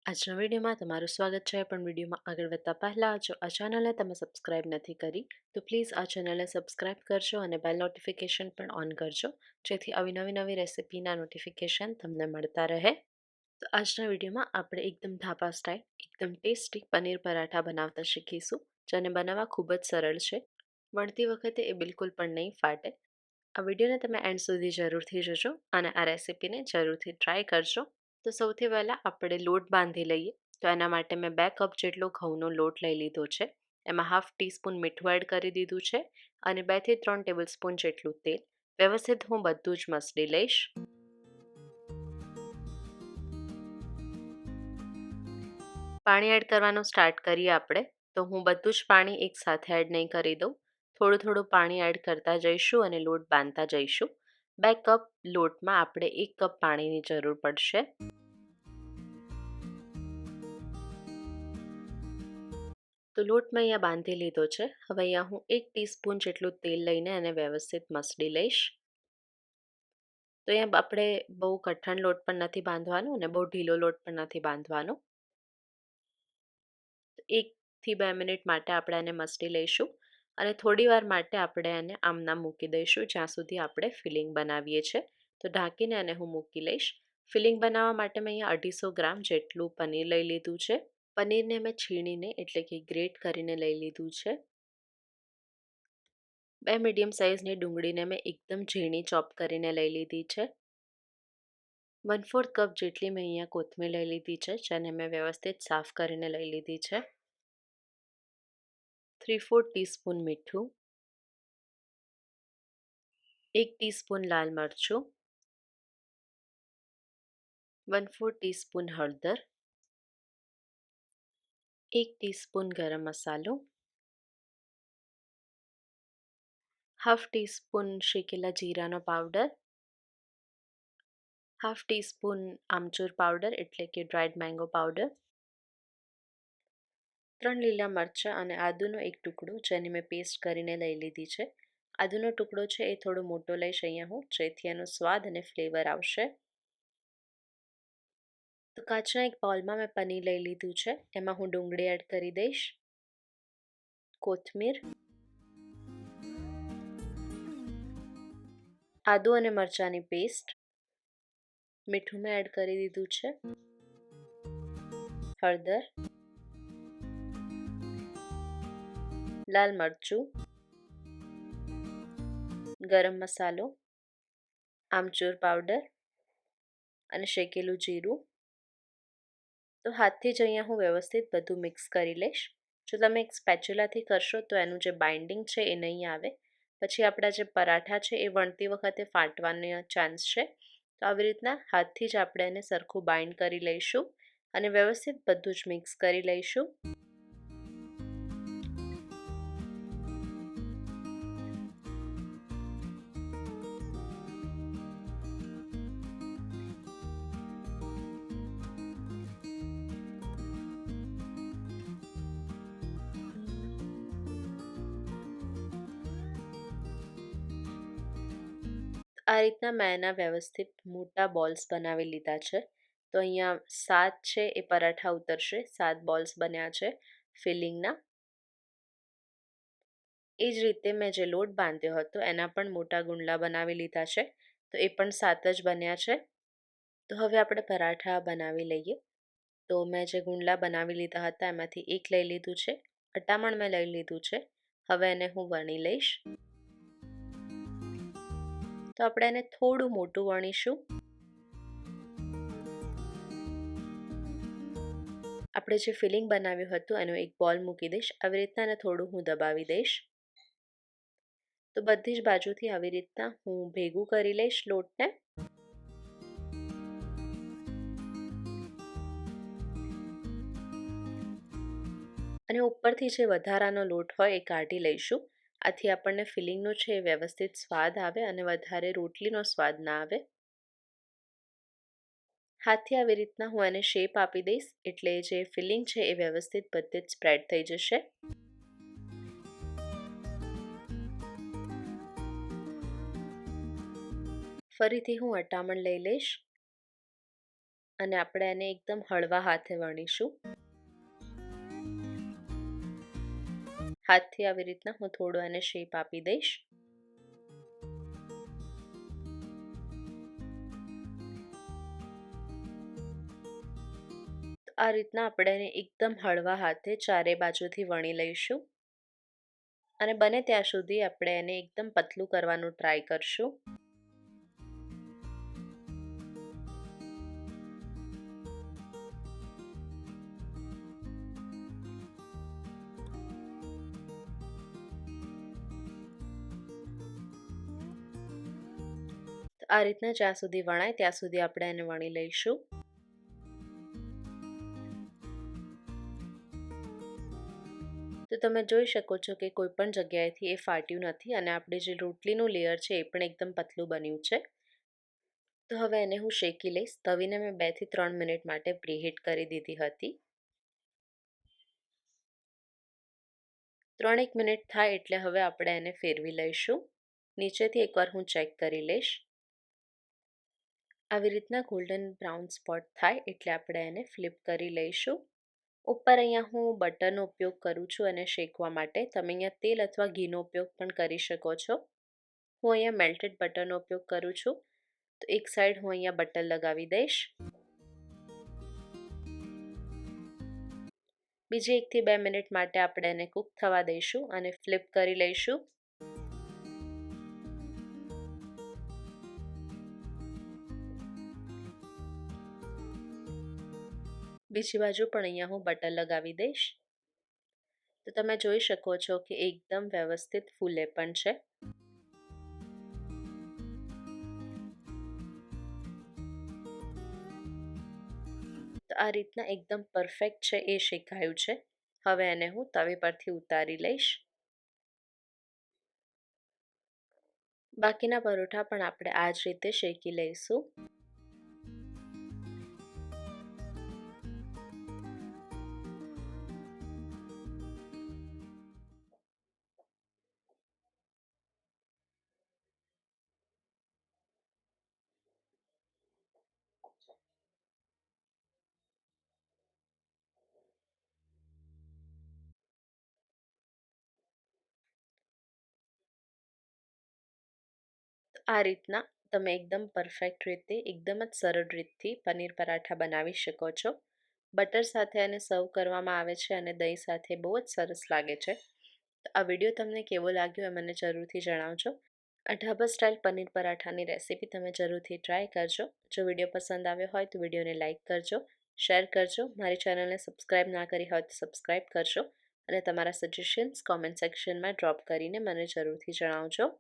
આજના વિડીયોમાં તમારું સ્વાગત છે. પણ વિડીયોમાં આગળ વધતા પહેલાં જો આ ચેનલને તમે સબસ્ક્રાઇબ નથી કરી તો પ્લીઝ આ ચેનલને સબસ્ક્રાઇબ કરજો અને બેલ નોટિફિકેશન પણ ઓન કરજો, જેથી આવી નવી રેસિપીના નોટિફિકેશન તમને મળતા રહે. તો આજના વિડીયોમાં આપણે એકદમ ધાબા સ્ટાઇલ એકદમ ટેસ્ટી પનીર પરાઠા બનાવતા શીખીશું, જેને બનાવવા ખૂબ જ સરળ છે. વણતી વખતે એ બિલકુલ પણ નહીં ફાટે. આ વિડીયોને તમે એન્ડ સુધી જરૂરથી જોજો અને આ રેસિપીને જરૂરથી ટ્રાય કરજો. તો સૌથી પહેલાં આપણે લોટ બાંધી લઈએ. તો એના માટે મેં 2 કપ જેટલો ઘઉંનો લોટ લઈ લીધો છે. એમાં હાફ ટીસ્પૂન મીઠું એડ કરી દીધું છે અને 2 થી 3 ટેબલસ્પૂન જેટલું તેલ. વ્યવસ્થિત હું બધું જ મસળી લઈશ. પાણી એડ કરવાનું સ્ટાર્ટ કરીએ આપણે. તો હું બધું જ પાણી એક સાથે એડ નહીં કરી દઉં. થોડું પાણી એડ કરતા જઈશું અને લોટ બાંધતા જઈશું. 2 કપ લોટમાં આપણે 1 કપ પાણીની જરૂર પડશે. તો લોટ મેં અહીંયા બાંધી લીધો છે. હવે અહીંયા હું 1 ટીસ્પૂન જેટલું તેલ લઈને એને વ્યવસ્થિત મસળી લઈશ. તો અહીંયા આપણે બહુ કઠણ લોટ પણ નથી બાંધવાનો અને બહુ ઢીલો લોટ પણ નથી બાંધવાનો. 1 થી 2 મિનિટ માટે આપણે એને મસળી લઈશું અને થોડી વાર માટે આપણે એને આમનામ મૂકી દઈશું, જ્યાં સુધી આપણે ફિલિંગ બનાવીએ છીએ. તો ઢાંકીને એને હું મૂકી લઈશ. ફિલિંગ બનાવવા માટે મેં અહીંયા 250 ગ્રામ જેટલું પનીર લઈ લીધું છે. પનીરને મેં છીણીને એટલે કે ગ્રેટ કરીને લઈ લીધું છે. 2 મીડિયમ સાઇઝની ડુંગળીને મેં એકદમ ઝીણી ચોપ કરીને લઈ લીધી છે. 1/4 કપ જેટલી મેં અહીંયા કોથમીર લઈ લીધી છે, જેને મેં વ્યવસ્થિત સાફ કરીને લઈ લીધી છે. 3/4 ટીસ્પૂન મીઠું, 1 ટીસ્પૂન લાલ મરચું, 1/4 ટીસ્પૂન હળદર, 1 ટીસ્પૂન ગરમ મસાલો, હાફ ટીસ્પૂન શેકેલા જીરાનો પાવડર, હાફ ટીસ્પૂન આમચૂર પાવડર એટલે કે ડ્રાઈડ મેંગો પાવડર, 3 લીલા મરચાં અને આદુનો એક ટુકડો, જેની મેં પેસ્ટ કરીને લઈ લીધી છે. આદુનો ટુકડો છે એ થોડો મોટો લઈશ અહીંયા હું, જેથી એનો સ્વાદ અને ફ્લેવર આવશે. તો કાચના એક બાઉલમાં મેં પનીર લઈ લીધું છે. એમાં હું ડુંગળી એડ કરી દઈશ, કોથમીર, આદુ અને મરચાંની પેસ્ટ, મીઠું મેં એડ કરી દીધું છે, હળદર, લાલ મરચું, ગરમ મસાલો, આમચૂર પાવડર અને શેકેલું જીરું. તો હાથથી જ અહીંયા હું વ્યવસ્થિત બધું મિક્સ કરી લઈશ. જો તમે એક સ્પેચ્યુલાથી કરશો તો એનું જે બાઇન્ડિંગ છે એ નહીં આવે. પછી આપણા જે પરાઠા છે એ વણતી વખતે ફાટવાનો ચાન્સ છે. તો આવી રીતના હાથથી જ આપણે એને સરખું બાઇન્ડ કરી લઈશું અને વ્યવસ્થિત બધું જ મિક્સ કરી લઈશું. આ રીતના મેં એના વ્યવસ્થિત મોટા બોલ્સ બનાવી લીધા છે. તો અહીંયા 7 છે એ પરાઠા ઉતરશે. 7 બોલ્સ બન્યા છે ફિલિંગના. એ જ રીતે મેં જે લોટ બાંધ્યો હતો એના પણ મોટા ગુંડલા બનાવી લીધા છે. તો એ પણ 7 જ બન્યા છે. તો હવે આપણે પરાઠા બનાવી લઈએ. તો મેં જે ગુંડલા બનાવી લીધા હતા એમાંથી એક લઈ લીધું છે. અટામણ મેં લઈ લીધું છે. હવે એને હું વણી લઈશ. તો આપણે એને થોડું મોટું વણીશું. આપણે જે ફિલિંગ બનાવ્યું હતું એનો એક બોલ મૂકી દઈશ. આવી રીતના એને થોડું હું દબાવી દઈશ. તો બધી જ બાજુથી આવી રીતના હું ભેગું કરી લઈશ લોટને. અને ઉપરથી જે વધારાનો લોટ હોય એ કાઢી લઈશું. આથી આપણને ફિલિંગનો છે એ વ્યવસ્થિત સ્વાદ આવે અને વધારે રોટલીનો સ્વાદ ના આવે. હાથથી આવી રીતના હું એને શેપ આપી દઈશ, એટલે જે ફિલિંગ છે એ વ્યવસ્થિત બધે જ સ્પ્રેડ થઈ જશે. ફરીથી હું અટામણ લઈ લઈશ. અને આપણે એને એકદમ હળવા હાથે વણીશું. હાથથી આવી રીતના હું થોડો એને શેપ આપી દઈશ. આ રીતના આપણે એને એકદમ હળવા હાથે ચારે બાજુથી વણી લઈશું. અને બને ત્યાં સુધી આપણે એને એકદમ પતલું કરવાનું ટ્રાય કરશું. આ રીતના જ્યાં સુધી વણાય ત્યાં સુધી આપણે એને વણી લઈશું. તો તમે જોઈ શકો છો કે કોઈ પણ જગ્યાએથી એ ફાટ્યું નથી અને આપણે જે રોટલીનું લેયર છે એ પણ એકદમ પતલું બન્યું છે. તો હવે એને હું શેકી લઈશ. તવીને મેં 2 થી 3 મિનિટ માટે પ્રીહીટ કરી દીધી હતી. 3 મિનિટ થાય એટલે હવે આપણે એને ફેરવી લઈશું. નીચેથી એકવાર હું ચેક કરી લઈશ. આવી રીતના ગોલ્ડન બ્રાઉન સ્પોટ થાય એટલે આપણે એને ફ્લિપ કરી લઈશું. ઉપર અહીંયા હું બટરનો ઉપયોગ કરું છું અને શેકવા માટે. તમે અહીંયા તેલ અથવા ઘીનો ઉપયોગ પણ કરી શકો છો. હું અહીંયા મેલ્ટેડ બટરનો ઉપયોગ કરું છું. તો એક સાઈડ હું અહીંયા બટર લગાવી દઈશ. બીજી 1 થી 2 મિનિટ માટે આપણે એને કૂક થવા દઈશું અને ફ્લિપ કરી લઈશું. બીજી બાજુ પણ અહીંયા હું બટર લગાવી દઈશ. તો તમે જોઈ શકો છો કે એકદમ વ્યવસ્થિત ફૂલે પણ છે. તો આ રીતના એકદમ પરફેક્ટ છે એ શેકાયું છે. હવે એને હું તવી પરથી ઉતારી લઈશ. બાકીના પરોઠા પણ આપણે આ જ રીતે શેકી લઈશું. આ રીતના તમે એકદમ પરફેક્ટ રીતે, એકદમ જ સરળ રીતથી પનીર પરાઠા બનાવી શકો છો. બટર સાથે આને સર્વ કરવામાં આવે છે અને દહીં સાથે બહુ જ સરસ લાગે છે. તો આ વિડીયો તમને કેવો લાગ્યો એ મને જરૂરથી જણાવજો. આ ઢાબા સ્ટાઇલ પનીર પરાઠાની રેસીપી તમે જરૂરથી ટ્રાય કરજો. જો વિડીયો પસંદ આવ્યો હોય તો વિડીયોને લાઇક કરજો, શેર કરજો. મારી ચેનલને સબસ્ક્રાઈબ ના કરી હોય તો સબસ્ક્રાઈબ કરજો અને તમારા સજેશન્સ કોમેન્ટ સેક્શનમાં ડ્રોપ કરીને મને જરૂરથી જણાવજો.